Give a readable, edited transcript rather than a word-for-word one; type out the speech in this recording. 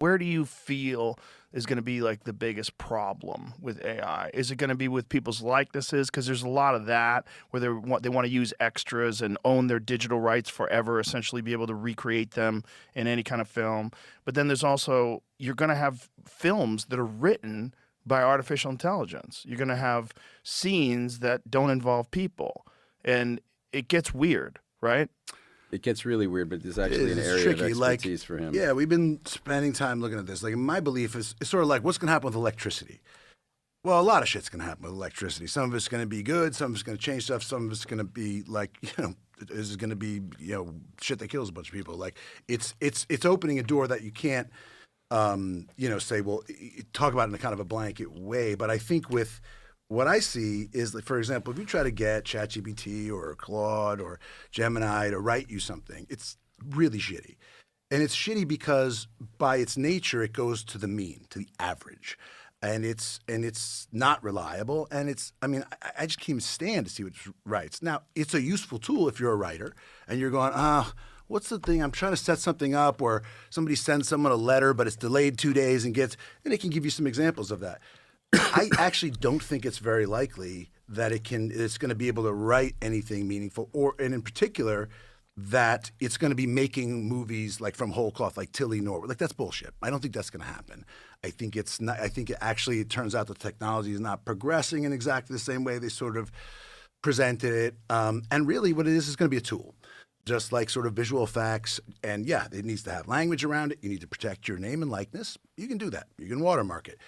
Where do you feel is going to be like the biggest problem with AI? Is it going to be with people's likenesses? Because there's a lot of that where they want to use extras and own their digital rights forever, essentially be able to recreate them in any kind of film. But then there's also you're going to have films that are written by artificial intelligence. You're going to have scenes that don't involve people, and it gets weird, right? It gets really weird, but there's It actually is. an It's area of tricky. expertise for him. Yeah, we've been spending time looking at this. Like, my belief is it's sort of like what's going to happen with electricity. Well, a lot of shit's going to happen with electricity. Some of it's going to be good. Some of it's going to change stuff. Some of it's going to be like, is going to be, shit that kills a bunch of people. Like, it's opening a door that you can't, say, well, talk about it in a kind of a blanket way. But I think with what I see is, like, for example, if you try to get ChatGPT or Claude or Gemini to write you something, it's really shitty. And it's shitty because by its nature, it goes to the mean, to the average. And it's not reliable. And I just can't even stand to see what it writes. Now, it's a useful tool if you're a writer and you're going, what's the thing? I'm trying to set something up, or somebody sends someone a letter, but it's delayed 2 days and it can give you some examples of that. I actually don't think it's very likely that it's going to be able to write anything meaningful, and in particular, that it's going to be making movies like from whole cloth, like Tilly Norwood. Like, that's bullshit. I don't think that's going to happen. I think it's not. I think it turns out the technology is not progressing in exactly the same way they sort of presented it. And really, what it is going to be a tool. Just like sort of visual effects, and yeah, it needs to have language around it. You need to protect your name and likeness. You can do that. You can watermark it.